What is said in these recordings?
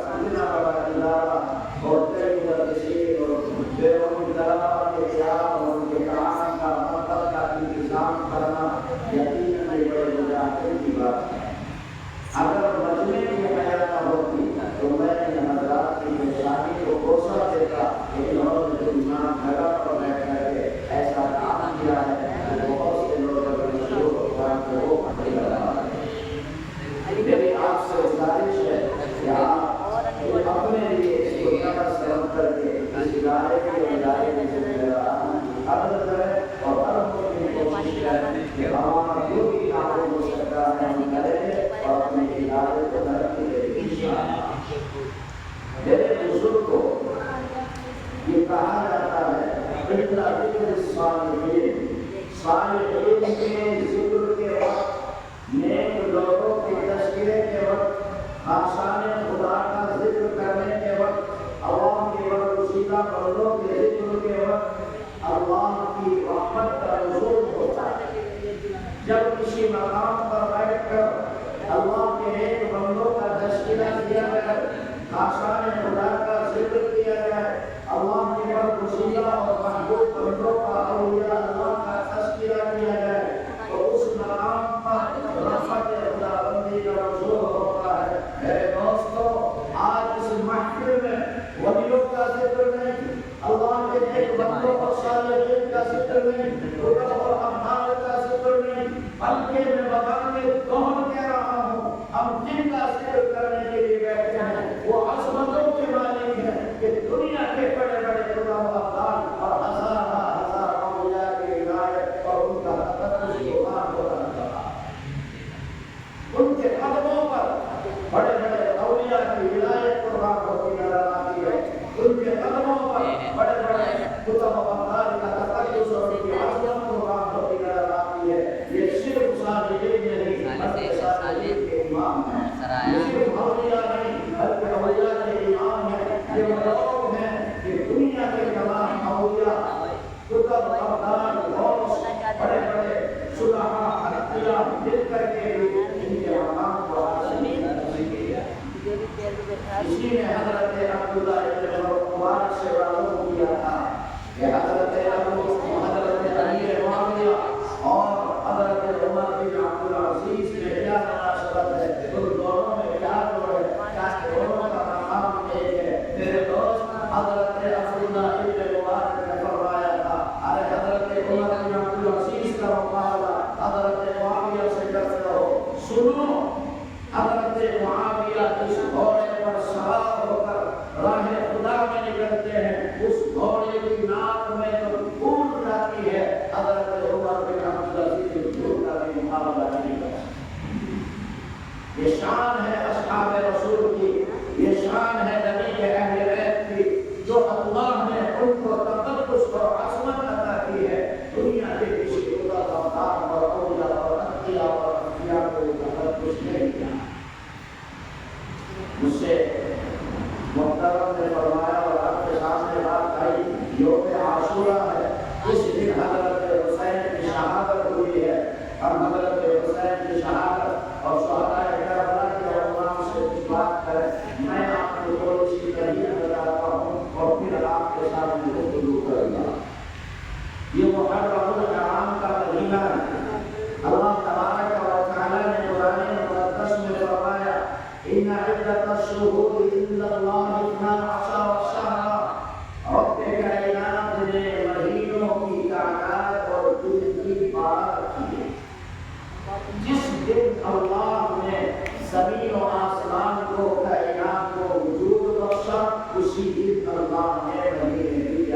اتنا بڑا ادارہ اور کئی مدرسین اور بیرون طلباء کے قیام اور ان کے کام کا مطلب کا انتظام کرنا یقیناً یہ بڑے مجاہدے کی بات ہے۔ اگر مجمع کی حیا نہ ہوتی تو میں ان حضرات کی پریشانی کو کوسا دیتا کہ انہوں نے جو ایمان لگا اور بیٹھ کر کے ایسا کام کیا ہے کہ بہت سے لوگ اگر مشہور قرآن کو وہ پڑھے لگا ہے۔ میری آپ سے گزارش ہے کہ آپ اپنے لیے اس کو طرح سمجھ کر کے اس ادارے کے ادارے میں ذمہ داران کی قدر کریں اور ہر ممکن کوشش کریں کہ ہمارا جو بھی کام ہو سکتا ہے ہم کریں اور اپنے ادارے کو ترقی دیں انشاءاللہ۔ میرے بزرگوں کو یہ کہا جاتا ہے ذکر الصالحین، صالحین کے ذکر کے وقت، نیک لوگوں کے تذکرے کے وقت، آسان خدا کا ذکر کرنے کے وقت، عوام کے برگزیدہ بندوں کے ذکر کے وقت اللہ کی رحمت کا نزول ہوتا ہے۔ جب کسی مقام پر بیٹھ کر اللہ کے نیک بندوں کا تذکرہ کیا جائے، آسان خدا کا ذکر کیا جائے، اللہ کے برگزیدہ اور محبوب بندوں کا اولیاء اللہ کا تذکرہ کیا جائے تو اس مقام پر رحمت خدا بندی کا نزول ہوتا ہے۔ میرے دوستو، آج اس محفل میں ولیوں کا ذکر نہیں، اللہ کے نیک بندوں اور صالحین کا ذکر نہیں، خدا اور امثال کا ذکر نہیں، بلکہ میں بتانے کون کہہ رہا ہوں، ہم جن کا ذکر کرنے کے لیے بیٹھے ہیں وہ عظمتوں کے مالک ہیں کہ دنیا کے بڑے بڑے خدا و ابدال اور ہزار اولیاء کی عنایت اور ان کا تقدس قرآن کو رکھا۔ ان کے قدموں پر بڑے بڑے اولیاء کی ولایت قرآن ہوتی نظر آتی ہے، ان کے قدموں پر بڑے بڑے کتب و ابدال کا تقدس اور ان کی عظمت قرآن ہوتی نظر آتی ہے۔ یہ صرف صالحین نہیں بلکہ صالحین کے امام ہیں، یہ صرف اولیاء نہیں بلکہ اولیاء کے امام ہیں۔ یہ وہ لوگ ہیں کہ دنیا کے تمام اولیاء، کتب و ابدال، غوث، بڑے بڑے صلحاء، اتقیاء مل کر کے ان کے مقام کو حاصل کیا۔ اسی نے حضرت عبداللہ ابن مبارک سے معلوم کیا تھا کہ حضرت امیر معاویہ اور حضرت عمر بن عبدالعزیز میں کیا مناسبت ہے، ان دونوں میں کیا جوڑ ہے، کیا دونوں کا مقام ایک ہے۔ میرے دوست، حضرت عبداللہ ابن مبارک نے فرمایا تھا ارے حضرت عمر بن عبدالعزیز کا مقابلہ حضرت معاویہ سے کرتے ہو، سنو حضرت معاویہ اس گھوڑے پر سوار ہو کر راہ خدا میں نکلتے ہیں، اس گھوڑے کی ناک میں تو پھول جاتی ہے، حضرت عمر بن عبدالعزیز جھوٹ کا بھی مقابلہ نہیں کر سکتے۔ یہ شان ہے اصحاب رسول کی، یہ شان ہے نبی کے اہل بیت کی، جو اللہ نے ان کو تقدس اور عظمت عطا کی ہے۔ دنیا کے کسی خدا کا مقام اور اولیاء اور اتقیاء اور انبیاء کو تقدس نہیں دیا۔ مجھ سے محترم نے فرمایا اور آپ کے سامنے بات آئی، یوم عاشورہ ہے، اس دن حضرت حسین کی شہادت ہوئی ہے۔ ہم حضرت حسین کی شہادت اور شہدائے کربلا کے عنوان سے کچھ بات کریں۔ میں آپ کو تھوڑی سی تحریر بتاتا ہوں اور پھر آپ کے سامنے گفتگو کروں گا۔ یہ محرم الحرام کا مہینہ ہے۔ اللہ تبارک و تعالی نے قرآن مقدس میں فرمایا ان عدت الشہور عند اللہ 12 شہرا، رب کائنات نے مہینوں کی تعداد اور دن کی بات کی ہے۔ جس دن اللہ نے زمین و آسمان کو کائنات کو وجود بخشا، اسی دن اللہ نے مہینے کی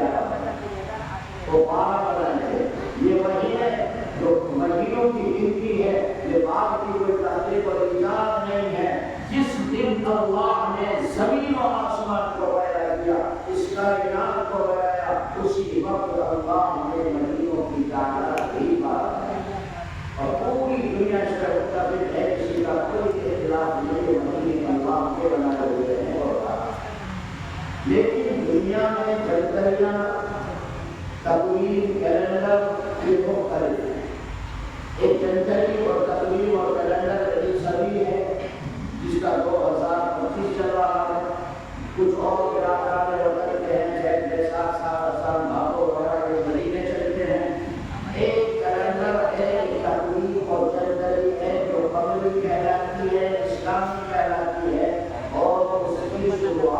تو 12 بنائے۔ یہ مہینے جو مہینوں کی گنتی ہے، یہ بات کی کوئی تحقیق اور ایجاد نہیں ہے۔ جس دن اللہ نے زمین و آسمان کو پیدا کیا، اس کائنات کو بنایا، اسی وقت اللہ نے مہینوں کی تعداد بھی بات ہے اور پوری دنیا اس کا مطابق ہے، کسی کا کوئی اختلاف نہیں، مہینے اللہ کے بنائے ہوئے ہیں۔ لیکن دنیا میں جنتریاں، تقویم، کیلنڈر یہ مختلف ہیں۔ ایک جنتری اور تقویم اور کیلنڈر عیسوی ہے جس کا 2025 چل رہا ہے،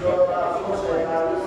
1447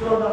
14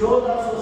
1400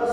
10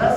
10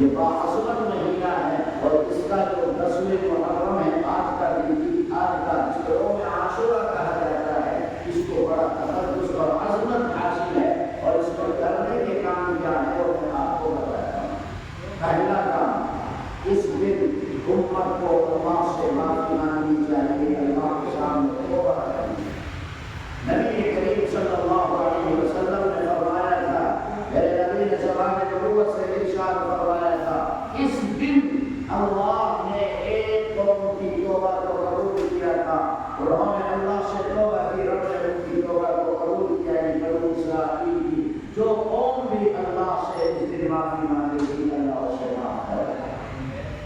یہ باعظمت مہینہ ہے اور اس کا جو 10ویں محرم ہے آج کا دن آج کا جس کو یوم عاشورہ کہا جاتا ہے اس کو بڑا تقدس اور عظمت حاصل ہے اور اس کو کرنے کے کام کیا ہے وہ میں آپ کو بتاتا ہوں۔ پہلا کام اس دن امت کو اللہ سے معافی مانگنی چاہیے، اللہ کے سامنے توبہ کرنی۔ نبی کریم صلی اللہ علیہ وسلم نے فرمایا تھا، میرے نبی نے زبان نبوت سے ارشاد فرمایا تھا، اس دن اللہ نے ایک قوم کی توبہ کو قبول کیا تھا، انہوں نے اللہ سے توبہ کی، رب نے ان کی توبہ کو قبول کیا، بنو اسرائیل کی جو قوم بھی اللہ سے اس دن معافی مانگے گی اللہ اسے معاف کرے گا۔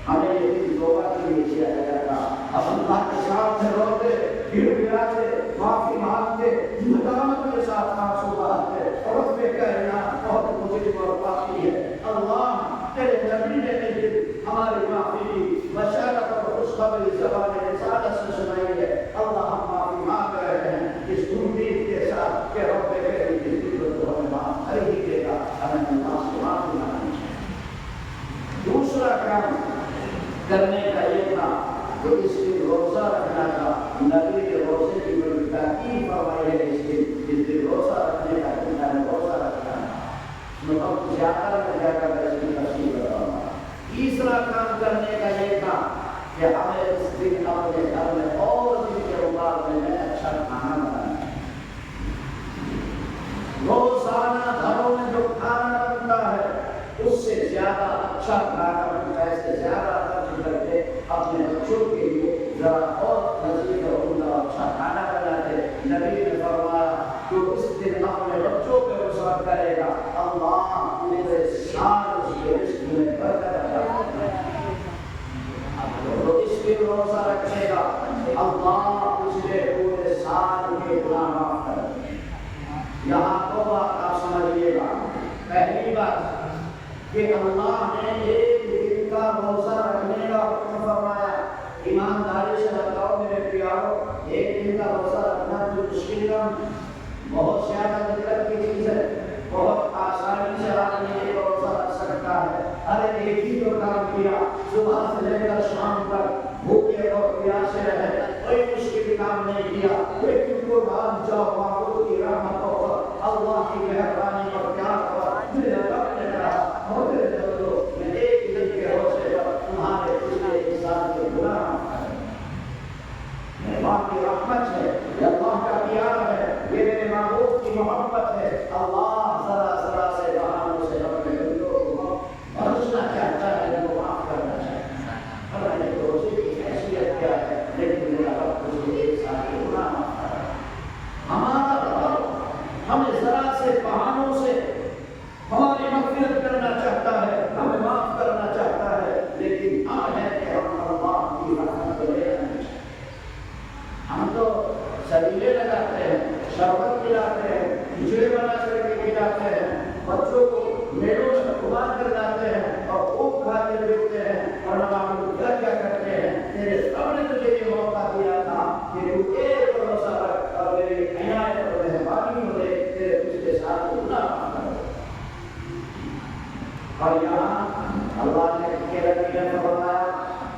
ہمیں یہ دن توبہ کے لیے کیا گیا تھا، اب اللہ کے سامنے روتے گر گراتے معافی مانگتے ندامت کے ساتھ آنسو بہاتے اور رب کائنات بہت مجرم اور پاکی ہے، اللہ تیرے نبی نے ہماری معافی کی بشارت اور خوشخبری زبان رسالت سے سنائی ہے، اللہ ہم معافی مانگ رہے ہیں اس امید کے ساتھ کہ رب کریم اس دن کو ہمیں معاف کر ہی دے گا، ہمیں اللہ سے معافی مانگنی چاہیے۔ دوسرا کام کرنے کا یہ تھا کہ اس دن روزہ رکھنا تھا، نبی کے روزے کی بڑی تاکید فرمائی ہے، اس دن روزہ رکھنے کا دن روزہ رکھنا ہے، بہت زیادہ میں زیادہ اس کی تفصیل بتاؤں گا۔ تیسرا کام کرنے کا یہ تھا کہ ہمیں اس دن اپنے گھر میں اور دن کے مقابلے میں اچھا کھانا بنانا ہے۔ روزانہ گھروں میں جو کھانا بنتا ہے اس سے زیادہ اچھا کھانا بنتا ہے، اس سے زیادہ خرچ کر کے اپنے بچوں کے لیے ذرا اور لذیذ اور عمدہ اچھا کھانا بناتے۔ نبی نے فرمایا جو اس دن اپنے بچوں پہ رسوا کرے گا اللہ پورے سال اس کے رزق میں برکت عطا کرے گا۔ جو اس دن روزہ رکھے گا اللہ اس کے پورے سال کے گناہ معاف کر دے گا۔ یہاں توبہ آپ سمجھیے گا، پہلی بات کہ اللہ نے ایک دن کا روزہ رکھنے کا حکم فرمایا۔ ایمانداری سے بتاؤ میرے پیارو، ایک دن کا روزہ رکھنا جو مشکل کام، بہت زیادہ دقت کی چیز ہے، بہت آسانی سے آدمی ایک روزہ رکھ سکتا ہے۔ ارے ایک ہی تو کام کیا، صبح سے لے کر شام تک بھوکے اور پیاسے رہے، کوئی مشکل کام نہیں کیا، لیکن قربان جاؤ معبود کی رحمتوں پر، اللہ کی مہربانی اور پیار پر، میرے رب نے کہا ہوتے چلو میں ایک دن کے روزے پر تمہارے پچھلے انسان کے گناہ معاف کروں گا۔ اللہ کی رحمت ہے، یہ اللہ کا پیار ہے، یہ میرے معبود کی محبت ہے۔ اللہ ذرا ذرا سے بہانوں سے اپنے بندوں کو بخشنا چاہتا ہے، ان کو معاف کرنا چاہتا ہے۔ اور میں نے روزے کی حیثیت کیا ہے، لیکن میرا رب مجھے ایک سال کے گناہ معاف کرنا ہے۔ ہمارا رب ہمیں ذرا سے بہانوں سے ہماری مغفرت کرنا چاہتا ہے، ہمیں معاف کرنا چاہتا ہے، لیکن ہم ہے کہ ہم اللہ کی رحمت کو لے آنا چاہتے ہیں۔ ہم تو سبیلے لگاتے ہیں، شربت پلاتے ہیں، کھچڑی بنا کر کے کھلاتے ہیں، بچوں کو میلوں میں گھما کر لاتے ہیں اور خوب کھاتے پیتے ہیں، اور نماز کیا کیا کرتے ہیں۔ تیرے رب نے تجھے یہ موقع دیا تھا کہ تو ایک روزہ رکھ اور میری عنایت اور مہربانی ہو دے تیرے پچھلے سال کو گناہ معاف کر دے۔ اور یہاں اللہ نے کے نبی نے فرمایا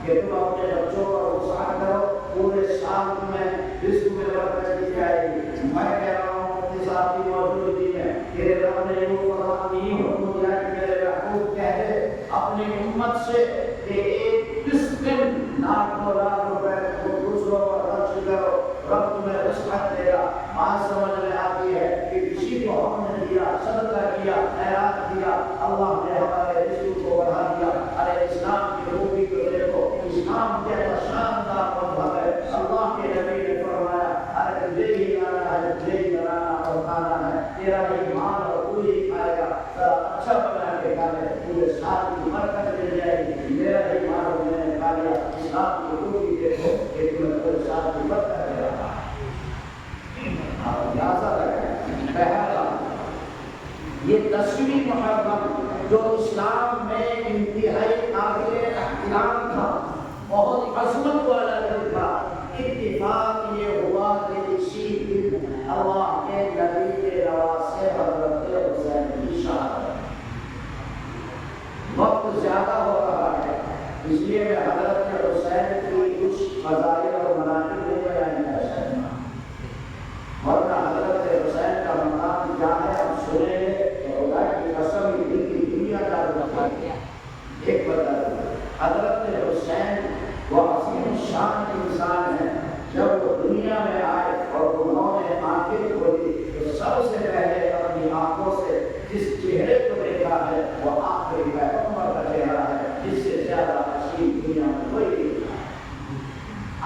کہ تم اپنے بچوں پر وسعت کرو، پورے سال میں رزق میں برکت دی جائے گی۔ میں کہہ رہا ہوں اپنی ذاتی موجودگی میں کہ رب نے یہ فرمانی حکم دیا کہ میرے محبوب کہہ دے اپنی امت سے کہ ایک اس دن لاکھ روپے دوسروں پر خرچ کرو، رب تمہیں وسعت دے گا۔ بات سمجھ میں آتی ہے کہ کسی کو ہم نے دیا، صدقہ کیا، خیرات کیا، اللہ نے ہمارے رزق کو بڑھا دیا۔ ارے اسلام کی خوبی کو دیکھو، اسلام کیسا شاندار مذہب ہے۔ اللہ کے نبی نے فرمایا ارے تجھے ہی لانا ہے، تجھے ہی بنانا اور کھانا ہے، تیرا ہی مال اور تو ہی کھائے گا، ذرا اچھا بنا کے کھا لے، پورے سال کی برکت مل جائے گی۔ میرا ہی مال میں نے کھا لیا۔ اسلام کی خوبی دیکھو کہ تمہیں پورے سال کی برکت دے رہا ہے۔ پہلا یہ 10ویں محرم جو اسلام میں انتہائی قابل احترام تھا، بہت عظمت والا دن تھا، اتفاق یہ ہوا کہ اسی دن اللہ کے نبی کے نواسے حضرت حسین کی شہادت۔ وقت زیادہ ہو رہا ہے، اس لیے میں حضرت حسین کی کچھ فضائل اور مناقب نہیں بیان کر سکتا، ورنہ حضرت حسین کا مقام کیا ہے ہم سنیں گے تو خدا کی قسم دل کی دنیا کا رکھا گیا۔ ایک بتا دوں، حضرت حسین وہ عظیم شان انسان ہے، جب وہ دنیا میں آئے اور انہوں نے آنکھیں کھولی تو سب سے پہلے اپنی آنکھوں سے جس چہرے کو دیکھا ہے وہ آخری پیغمبر کا چہرہ ہے، جس سے زیادہ حسین دنیا میں کوئی نہیں۔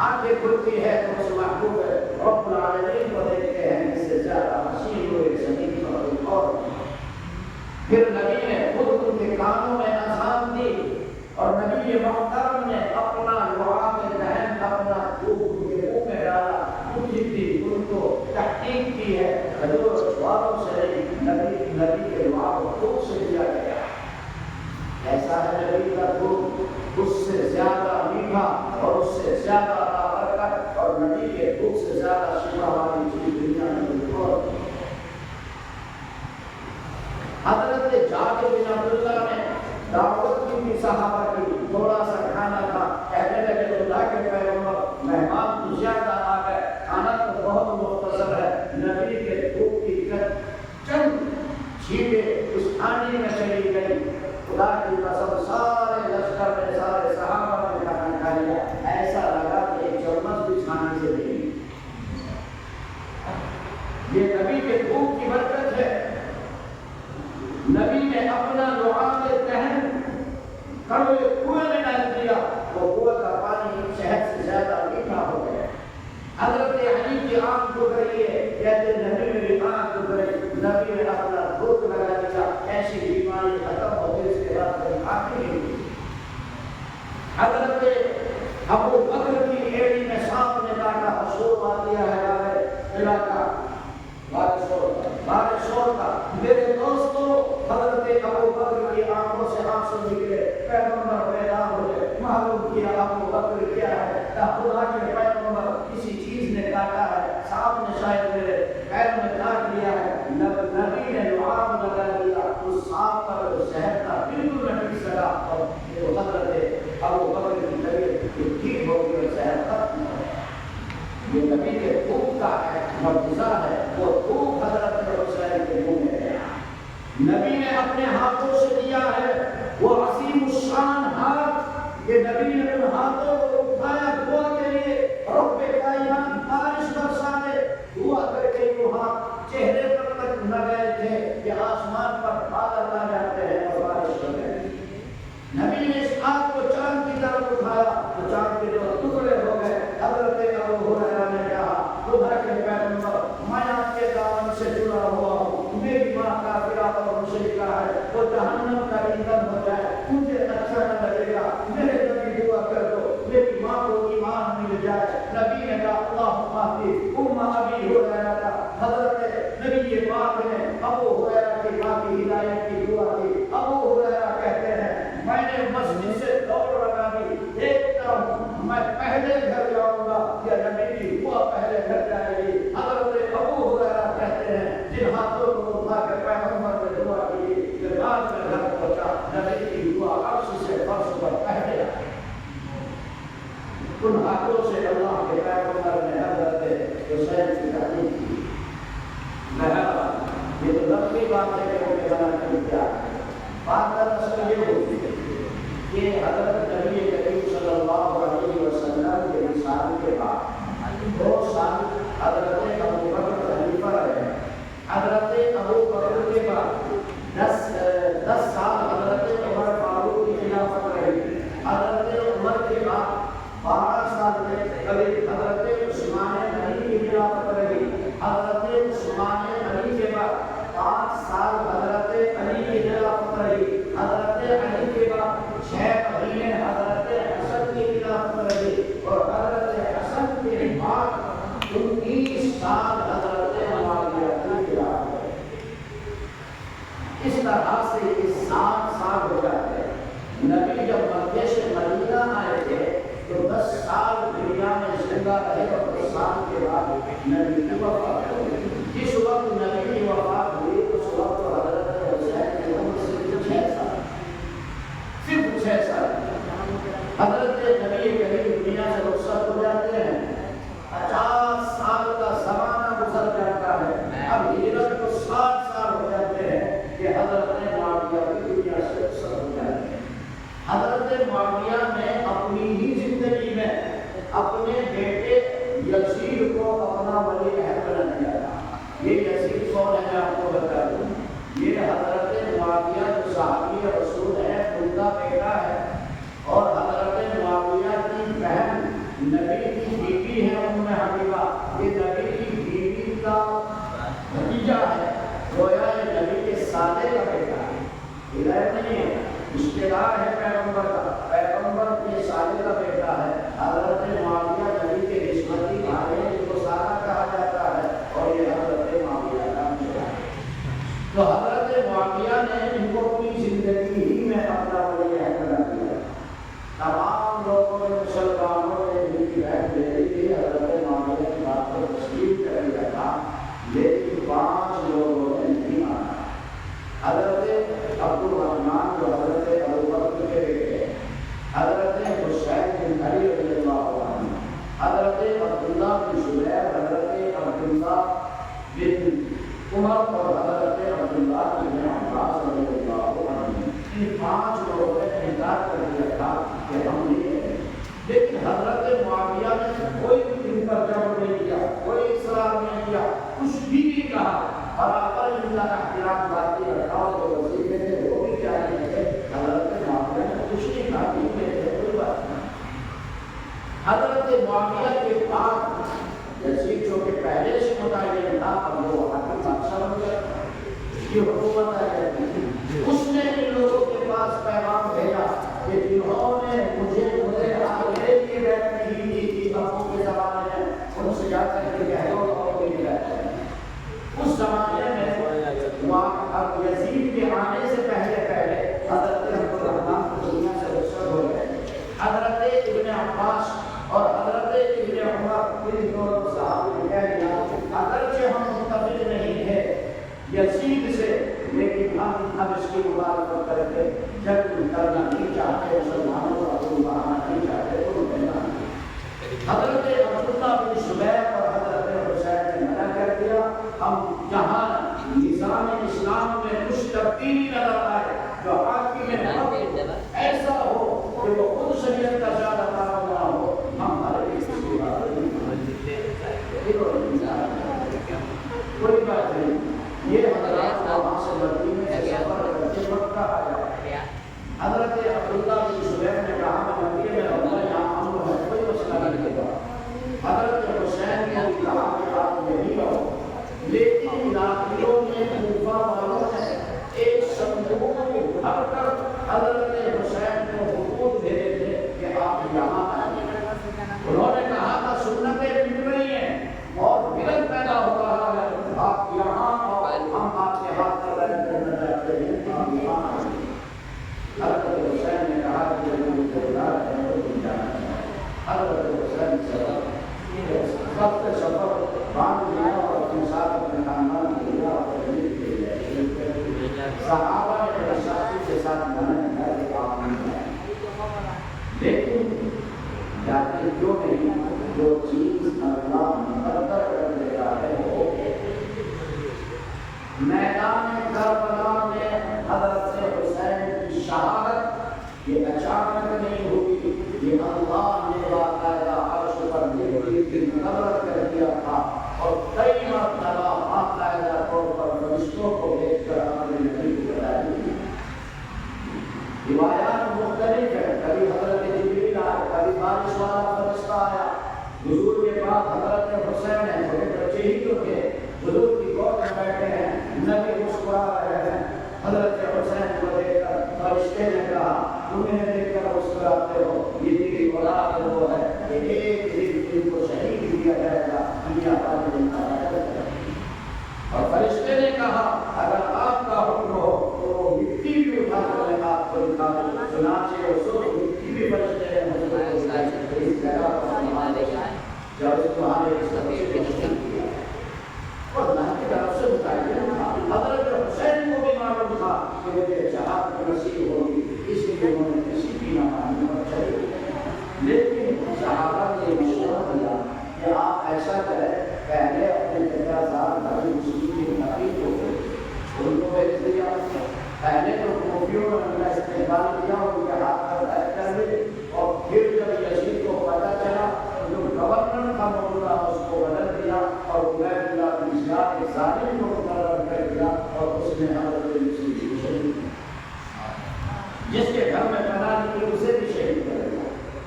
آنکھیں کھلتی ہے تو اس محبوب رب العالمین کو دیکھتے ہیں، جس سے زیادہ حسین ہوئے زمین پر اور پھر نبی نے خود ان کے کانوں میں اذان دی اور نبی محترم نے اپنا لعاب دہن اپنا دودھ ان کے منہ میں ڈالا، ان کو تحقیق کی ہے حضور والوں سے نبی کے لعاب دودھ سے دیا گیا، ایسا ہے نبی کا دودھ اس سے زیادہ میٹھا اور اس سے زیادہ بابرکت اور نبی کے دودھ سے زیادہ شفا والی چیز دنیا میں اور حضرت جابر بن عبداللہ نے دعوت کی صحابہ کی، تھوڑا سا کھانا تھا، کہنے لگے اللہ کے پیغمبر مہمان تو زیادہ آ گئے، کھانا تو بہت مختصر ہے، نبی کے دودھ کی چند چھینٹیں اس کھانے میں چلی گئی، خدا کی قسم سارے لشکر میں سارے صحابہ نے کھانا کھا لیا، ایسا لگا کہ ایک چمچ بھی کھانے سے نہیں۔ یہ نبی کے دودھ کی برکت ہے۔ نبی نے اپنا لعاب دہن کڑوے کنویں میں ڈال دیا، وہ کنویں کا پانی شہد سے زیادہ میٹھا ہو گیا۔ حضرت علی کی آنکھ ڈوب رہی ہے، کہتے نبی میری آنکھ ڈوب رہی، نبی نے اپنا دودھ لگا دیا، ایسی بیماری ختم ہو گئی، اس کے بعد کبھی آنکھ نہیں ہوئی۔ حضرت ابو بکر کی ایڑی میں سانپ نے کاٹا، حصول آ دیا ہے علاقہ بارش ہوتا، میرے دوستو حضرت ابو بکر کی آنکھوں سے آنسو نکلے، پیغمبر بیدار ہوئے، معلوم کیا ابو بکر کیا ہے، خدا کے پیغمبر کسی چیز نے کاٹا ہے، سانپ نے شاید میرے پیر میں کاٹ لیا ہے، نبی نے لعاب لگا دیا، اس سانپ پر زہر تھا بالکل نہ ٹک سکا، اور حضرت ابو بکر کی طبیعت ٹھیک ہو گئی اور زہر ختم ہو گیا۔ یہ نبی کے دودھ کا ہے، معجزہ ہے، وہ دودھ حضرت حسین کے منہ میں گیا، نبی نے اپنے ہاتھوں سے دیا ہے، وہ عظیم الشان ہاتھ، یہ نبی نے ان ہاتھوں کو اٹھایا دعا کے لیے، رب کائنات بارش برسا دے، دعا کر کے وہ ہاتھ چہرے پر تک نہ گئے تھے کہ آسمان پر بادل آ جاتے ہیں اور بارش ہو گئی۔ نبی نے اس ہاتھ کو چاند کی طرف اٹھایا تو چاند کے جو ٹکڑے ہو گئے، حضرت ابو ہریرہ نے کہا خدا کے پیغمبر میں آپ کے دامن سے جڑا ہوا ہوں، میری ماں کافرہ اور مشرکہ ہے، وہ جہنم کا ایندھن ہو جائے مجھے اچھا نہ لگے گا، میرے نبی دعا کر دو میری ماں کو ایمان مل جائے۔ نبی نے کہا اللہم اہدی ام ابی ہریرہ، حضرت نبی پاک نے ابو ہریرہ کی ماں کی ہدایت کی دعا کی۔ ابو ہریرہ کہتے ہیں میں نے مسجد سے دوڑ لگا دی، دیکھتا ہوں میں پہلے گھر جاؤں گا یا نبی کی دعا پہلے گھر جائے گی۔ حضرت ابو ہریرہ کہتے ہیں جن ہاتھوں کو اٹھا کے پیغمبر نے دعا کی کہ بعد میں گھر پہنچا، نبی کی دعا عرش سے فرش پر پہلے آئی، ان ہاتھوں سے اللہ کے پیغمبر نے حضرت حسین کی تعلیم کی۔ بہرحال یہ تو لمبی بات ہے کہ وہ بنا کیا ہے، بات دراصل یہ ہوتی ہے کہ حضرت نبی کریم صلی اللہ علیہ وسلم کے وصال کے بعد 2 سال حضرت ابو بکر خلیفہ رہے، حضرت ابو بکر کے بعد 10 سال حضرت عمر فاروق کی خلافت رہی، حضرت عمر کے بعد 12 سال میں قریب حضرت عثمان غنی کی خلافت رہی، حضرت عثمان غنی کے بعد 5 سال حضرت علی کی خلافت رہی، حضرت علی کے بعد 6 مہینے حضرت حسن کی خلافت رہی، اور حضرت حسن کے بعد 19 سال حضرت معاویہ کی خلافت رہی۔ اس طرح سے یہ 7 سال ہو جاتے ہیں۔ نبی جب مکے سے مدینہ آئے تھے تو 10 سال دنیا میں زندہ رہے اور 10 سال کے بعد نبی کی وفات ہوئی۔ جس وقت نبی کی وفات ہوئی اس وقت حضرت حسین کی عمر صرف 6 سال، صرف 6 سال حضرت نبی کریم دنیا سے رخصت ہو جاتے ہیں، 50 سال کا زمانہ گزر جاتا ہے، اب ہجرت کو 60 سال ہو جاتے ہیں کہ حضرت معاویہ کی دنیا سے رخصت ہو جاتے ہیں۔ حضرت معاویہ نے اپنی ہی زندگی میں اپنے بیٹے یزید کو اپنا ولی عہد بنا دیا تھا۔ یہ یزید کون ہے آپ کو بتا دوں، یہ حضرت معاویہ جو صحابی رسول ہے ان کا بیٹا ہے، اور حضرت معاویہ کی بہن نبی کی بیوی ہے ام حبیبہ، یہ نبی کی بیوی کا بھتیجا ہے، گویا یہ نبی کے سالے کا بیٹا ہے، ہدایت نہیں ہے، رشتے دار ہے پیغمبر کا، پیغمبر کے سالے کا بیٹا ہے۔ حضرت معاویہ نبی کے نسبتی بھائی ہیں جن کو سالہ کہا جاتا ہے، اور یہ حضرت معاویہ کا بیٹا ہے۔ تو حضرت معاویہ نے ان کو اپنی زندگی ہی میں اپنا ولی عہد بنا دیا۔ تمام لوگوں نے، مسلمانوں نے ان کی عہد لے لی تھی، حضرت معاویہ کی بات کو تسلیم کر لیا تھا، لیکن 5 لوگوں نے نہیں مانا۔ حضرت عبد الرحمن جو حضرت ابوبکر کے بیٹے، حضرت حسین بن علی رضی اللہ عنہ، حضرت عبداللہ بن زبیر، حضرت عبداللہ بن عمر اور حضرت عبداللہ بن عباس رضی اللہ عنہ، ان 5 لوگوں نے انکار کر دیا تھا کہ ہم نہیں ہیں، لیکن حضرت معاویہ نے کوئی بھی ان پر جبر نہیں کیا، کوئی اصرار نہیں کیا، کچھ بھی نہیں کہا، برابر ان کا احترام باقی رکھا، اور جو وظیفے تھے وہ بھی جاری رکھے۔ حضرت معاویہ نے کچھ نہیں کہا، کوئی بات نہیں۔ حضرت معاویہ کے بعد یزید جو کہ پہلے سے متعین تھا، اب وہ حاکم بادشاہ بن گیا، اس کی حکومت ہے، اس نے ان لوگوں کے پاس پیغام بھیجا کہ جنہوں نے مجھے آگے کی بیعت نہیں دی تھی ابو کے زمانے میں، ان سے جا کر کے کہہ دو اور میری بیعت ہے۔ اس زمانے میں اب یزید کے آنے سے پہلے حضرت عبد الرحمن کو دنیا سے رخصت ہو گئے۔ حضرت ابن عباس اور حضرت ابن عمر، ان دونوں صحابہ نے کہہ دیا اگرچہ ہم متفق نہیں ہیں یزید سے، لیکن ہم اس کی مبارکت کر کے جنگ کرنا نہیں چاہتے، مسلمانوں کا کوئی بہانا نہیں چاہتے، تو کہنا حضرت عبداللہ بن زبیر اور حضرت حسین نے منع کر دیا۔ ہم جہاں نظام اسلام میں کچھ تبدیلی نظر آئے، جو حاکم ایسا ہو کہ وہ خود شریعت کا زیادہ کام نہ ہو، ہم ہر ایک کی بات نہیں، کوئی بات نہیں۔ یہ حضرات وہاں سے مدینے سے سفر کرتے وقت کہا جائے، حضرت عبداللہ بن زبیر نے کہا میں مدینے میں رہوں گا، یہاں امن ہے، کوئی مسئلہ نہیں ہوگا۔ حضرت حسین نے بھی کہا کہ آپ یہی رہو، لیکن علاقیوں میں کوفہ والوں نے ایک صندوق بھر کر حضرت حسین کو حکم دے دیتے کہ آپ یہاں آئیں۔ انہوں نے کہا تھا سنتیں بگڑ رہی ہیں اور بدعت پیدا ہو رہا ہے، آپ یہاں اور ہم آپ کے ہاتھ پر بیٹھ کرنا چاہتے ہیں، آپ یہاں آئیں۔ حضرت حسین نے کہا کہ جو مجھے تم جانا چاہتے۔ حضرت حسین سے وقت سفر باندھ لیا اور اپنے ساتھ اپنے خاندان کو لیا اور تجلیل کے لیے صحابہ نے اپنے ساتھی کے ساتھ منع کیا کہ آپ نہیں جائیں، لیکن جاتے کیوں نہیں؟ جو چیز اللہ مقدر کر دیتا ہے وہ میدان کربلا میں حضرت حسین کی شہادت یہ اچانک نہیں ہوئی، یہ اللہ نے باقاعدہ عرش پر مقرر کر دیا تھا، اور کئی مرتبہ باقاعدہ طور پر فرشتوں کو بھیج کر اپنے نبی کو بتائی۔ روایات مختلف ہیں، کبھی حضرت جبریل آئے، کبھی بارش والا فرشتہ آیا، حضور کے بعد حضرت حسین ہیں، چھوٹے بچے ہی جو تھے، حضور کی گود میں بیٹھے ہیں، نبی مسکرا رہے ہیں، حضرت حسین کو دیکھ کر فرشتے نے کہا تمہیں دیکھ کر مسکراتے ہو، یہ تیری اولاد وہ ہے کہ ایک دن ان کو شہید کیا جائے گا، دنیا پر اور فرشتے نے کہا اگر آپ کا حکم ہو تو وہ مٹی بھی اٹھا کر آپ کو دکھا دو، چنانچہ وہ مٹی بھی فرشتے نے اس جگہ پر جب تمہارے اس طرح سے کیا اور اللہ کی طرف سے بتایا حضرت حسین کو بھی معلوم تھا کہ مجھے شہادت نصیب ہوگی، اس لیے انہوں نے کسی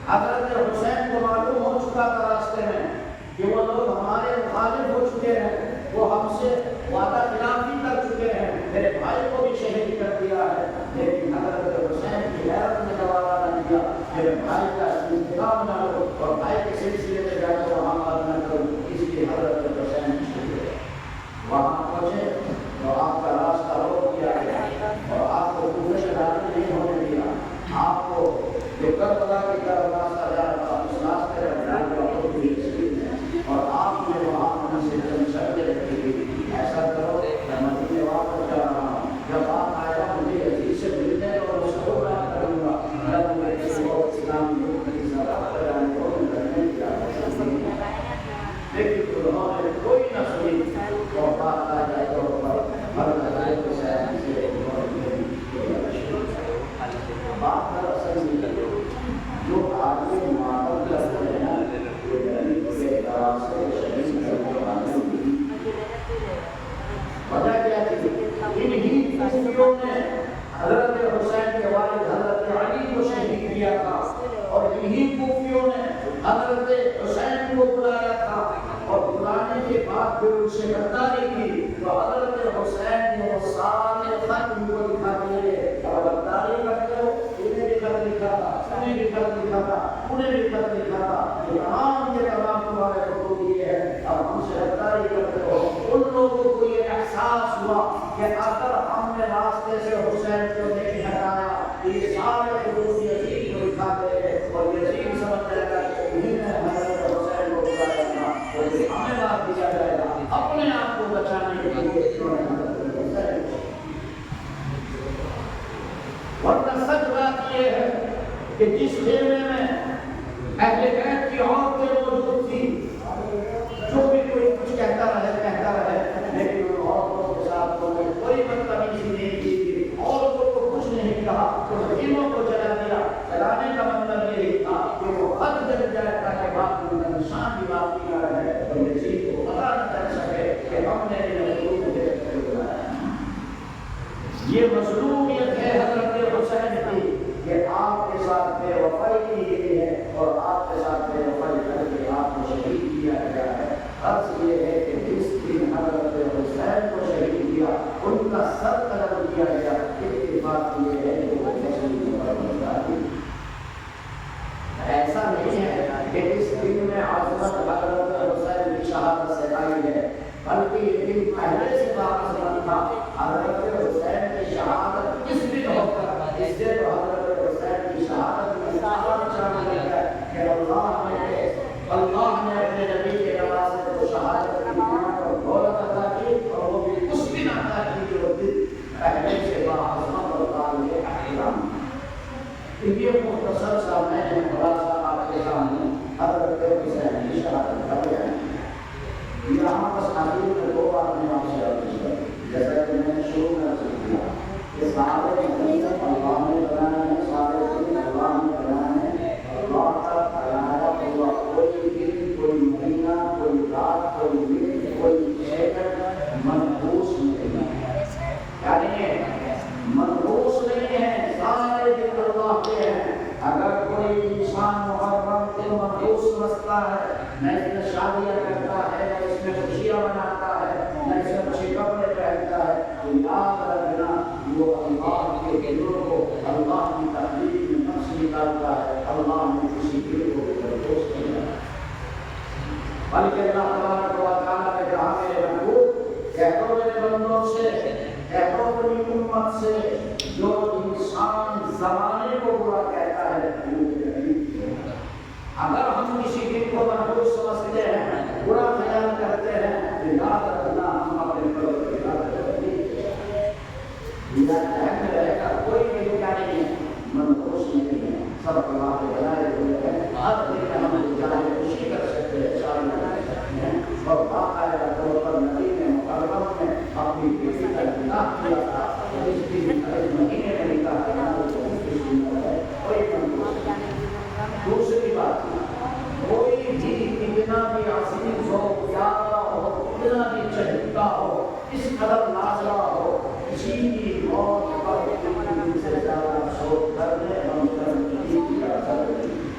حضرت حسین کو معلوم ہو چکا تھا راستے میں کہ وہ لوگ ہمارے مخالف ہو چکے ہیں، وہ ہم سے وعدہ خلافی کر چکے ہیں، میرے بھائی کو بھی شہید کر دیا ہے، لیکن حضرت حسین کی غیرت نے گوارا نہ کیا، میرے بھائی کا انتقام نہ ہو اور بھائی کے سلسلے میں جا کے وہاں بات نہ کروں، اس لیے حضرت حسین چھوڑے وہاں پہنچے تو آپ کا راستہ روک دیا گیا اور آپ کو کوئی شرارت نہیں ہونے دیا، آپ کو جو کربلا کی طرف راستہ جا رہا تھا اس راستے میں ڈال کر خود بھی تسلیم ہے اور آپ نے وہاں ان سے چند شرطیں رکھی تھی، ایسا کرو میں مدینے واپس جا رہا ہوں، جب آپ آئے گا مجھے عزیز سے ملنے اور اس کو بات کروں گا، جب میں کسی اور اسلام کی سبق کرانے کو کرنے کی آواز لیکن انہوں نے کوئی نہ سنی اور بات آ جائے تو ہر لگائے تو شاید سے بات کر سکتی جو آدمی معامل کرتے ہیں وہ غریب کے اعتراض سے شہید کروانے کی وجہ کیا تھی؟ انہی خوفیوں نے حضرت حسین کے والد حضرت علی کو شہید کیا تھا اور انہی خوفیوں نے حضرت حسین کو بلایا تھا اور بلانے کے بعد پھر ان سے غداری کی تو حضرت حسین نے وہ سارے خط ان کو لکھا دیے اور غداری کرتے ہو انہیں بھی خط لکھا تھا، انہیں بھی خط لکھا تھا، انہیں بھی خط لکھا تھا، یہ تمام کے تمام تمہارے خطوں دیے ہیں اور ہم سے غداری کرتے ہو۔ ان لوگوں کو یہ احساس ہوا کہ اگر ہم نے راستے سے حسین کو نہیں ہٹایا یہ سارے خطوط یزید کو لکھا دے اور یزید سمجھ جائے گا کہ انہیں نے حضرت حسین کو بلایا تھا اور پھر ہمیں بات دیا جائے گا اپنے آپ کو بچانے کے لیے انہوں نے حضرت حسین ورنہ سچ بات یہ ہے کہ جس خیمے میں اہل بیت کی عورتیں موجود تھی جو بھی کوئی کچھ کہتا رہے لیکن ان عورتوں کے ساتھ انہوں نے کوئی بدتمیزی نہیں کی تھی، عورتوں کو کچھ نہیں کہا، ان خیموں کو جلا دیا۔ جلانے کا مطلب یہی تھا کہ وہ خط جل جائے تاکہ بعد میں نشان بھی باقی نہ رہے اور یزید کو پتہ نہ چل سکے کہ ہم نے مظلوم کو بلایا۔ یہ مظلومیت ہے حضرت حسین کی کہ آپ کے ساتھ بے وفائی کی گئی ہے اور آپ کے ساتھ بے وفائی کر کے آپ کو شہید کیا گیا ہے۔ عرض یہ ہے کہ جس دن حضرت حسین کو شہید کیا ان کا سر قلم کیا گیا، اتفاق یہ ہے کہ وہ مسلم پر مزداری ایسا نہیں ہے کہ اس دن میں عظمت حضرت حسین کی شہادت سے آئی ہے، بلکہ یہ دن پہلے سے واقع تھا۔ حضرت حسین کی شہادت اس دن ہوتا اس دن حضرت حسین کی شہادت میں چاند لگ گیا کہ اللہ نے اپنے نبی کے نواسے کو شہادت کی نعمت اور دولت عطا کی اور وہ بھی اس دن عطا کی جو دن پہلے سے باعظمت اور قابل احترام۔ یہ مختصر سا میں نے خلاصہ آپ کے سامنے حضرت حسین کی شہادت کا بیان کیا۔ یہاں بس آخر میں دو بات میں آپ سے عرض کروں، جیسا کہ میں نے شروع میں عرض کیا کہ سارے اللہ نے بنایا ہے، سارے دن اللہ نے بنایا ہے، اللہ کا بنایا ہوا کوئی دن، کوئی مہینہ، کوئی رات، کوئی منٹ، کوئی سیکنڈ منحوس نہیں ہے، یعنی منحوس نہیں ہے، سارے دن اللہ کے ہیں۔ اگر کوئی انسان محرم دن منحوس رکھتا ہے، نہ اس میں شادیاں کرتا ہے، نہ اس میں خوشیاں مناتا ہے، نہ اس میں اچھے کپڑے پہنتا ہے، تو یاد رکھنا وہ اللہ کے دلوں کو اللہ کی تحریر میں نقص نکالتا ہے، اللہ نے کسی دل کو منحوس نہیں رکھا۔ بلکہ اللہ تبارک و تعالیٰ نے کہا میرے محبوب کہہ دو میرے بندوں سے، کہہ دو اپنی امت سے، جو انسان زمانے کو برا کہتا ہے اگر ہم کسی دن کو منحوس سمجھتے ہیں، برا خیال کرتے ہیں، تو یاد رکھنا ہم اپنے قلب کو یاد رکھتے ہیں، ذہن میں رہے گا کوئی بھی کیا نہیں ہے، منحوس نہیں ہے، سب اللہ کے بنائے ہوئے ہیں، ہر دن میں ہم جائے خوشی کر سکتے ہیں، شامل کر سکتے ہیں، اور باقاعدہ طور پر نبی نے مقررہ میں اپنی بیٹی کا نکاح کیا تھا، اس دن اس مہینے میں نکاح کرنا کوئی منحوس نہیں۔ دوسری بات کوئی بھی اتنا بھی عزیز ہو، پیارا ہو، اتنا بھی چہیتا ہو، اس قدر نازا ہو، کسی کی موت پر سے زیادہ افسوس کرنے اور کرنے کی اجازت نہیں۔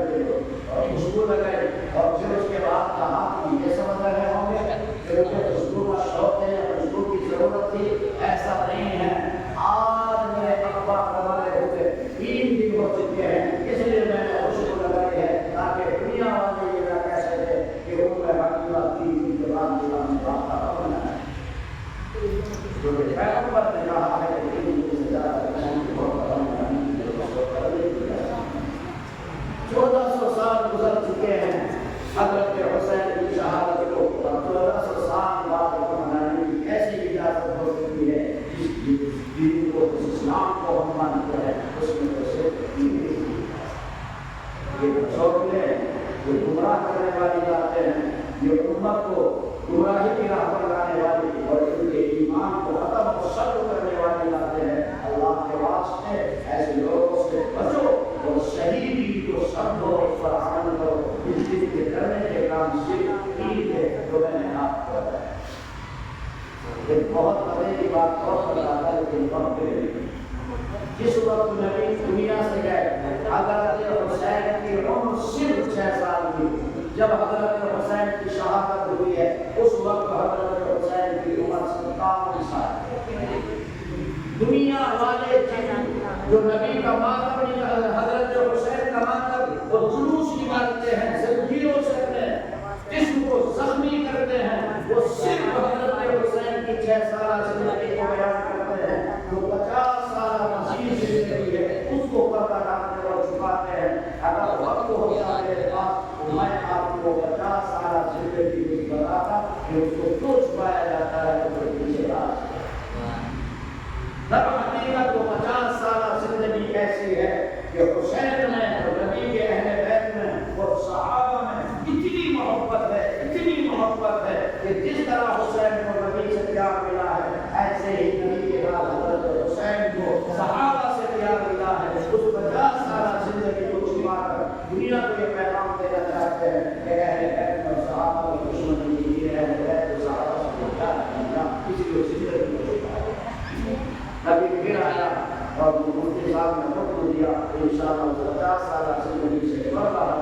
خوشبو لگائی اور پھر اس کے بعد کہا کہ یہ سمجھ رہے ہوں گے کہ مجھے خوشبو کا شوق ہے یا خوشبو کی ضرورت تھی، ایسا نہیں ہے۔ آج میرے ابا ہمارے ہوئے 3 دن ہو چکے ہیں، اس لیے میں نے خوشبو لگائی ہے تاکہ دنیا والے یہ نہ کہہ سکے کہ وہ میں حقیقہ 3 دن کے بعد میرا مقابلہ کرنا ہے۔ جو کہ پیغمبر نے کہا ہے کہ 3 دن سے زیادہ بہت کرنا ہے۔ 1400 سال گزر چکے ہیں حضرت حسین کی شہادت کو، 1400 سال بعد منانے کی ایسی اجازت ہو سکتی ہے جس دین کو، جس اسلام کو ہم مانتے ہیں، اس میں تو صرف یہ چھوڑنے جو گمراہ کرنے والی باتیں ہیں، یہ امت کو گمراہی کی راہ پر لانے والی اور ان کے ایمان کو ختم و شر کرنے والی باتیں ہیں۔ اللہ کے واسطے ایسے لوگوں سے بچو اور شہیدی کو سمجھو، اس پر عمل کرو۔ اس چیز کے کرنے کے کام صرف عید ہے جو میں نے آپ کو بتایا۔ ایک بہت مزے کی بات بہت بتاتا ہے لیکن وقت پہ جس وقت نبی دنیا سے گئے، حضرت حسین کی عمر صرف 6 سال کی۔ جب حضرت حسین کی شہادت ہوئی ہے اس وقت حضرت حسین کی عمر 57 سال۔ دنیا والے جو نبی کا ماتم، حضرت حسین کا ماتم، وہ جلوس نکالتے ہیں، زنجیروں سے اپنے جسم کو زخمی کرتے ہیں، وہ صرف حضرت حسین کی 6 سالہ زندگی کو بیان کرتے ہیں۔ جو 50 سالہ مزید زندگی ہے اس کو پردہ ڈالتے اور چھپاتے ہیں۔ اگر وقت ہوتا میرے پاس میں آپ کو 50 سالہ زندگی بھی بتاتا کہ اس کو کیوں چھپایا جاتا ہے تو پیچھے راز ہے۔ در حقیقت وہ 50 سالہ زندگی ایسی ہے کہ حسین میں اور نبی کے اہل بیت میں اور صحابہ میں اتنی محبت ہے، اتنی محبت ہے کہ جس طرح حسین کو نبی سے پیار ملا ہے ایسے ہی نبی کے بعد حضرت حسین کو صحابہ سے پیار ملا ہے۔ اس 50 سالہ زندگی کو چھپا کر دنیا کو یہ پیغام دینا چاہتے ہیں کہ اہل بیت اور صحابہ کی دشمنی کی ہے، اہل بیت اور صحابہ سے پیار کرنا، اس لیے زندگی کو چھپایا۔ نبی پھر آیا اور مفتی صاحب نے حکم دیا انشاءاللہ 50 سالہ زندگی سے بڑھ رہا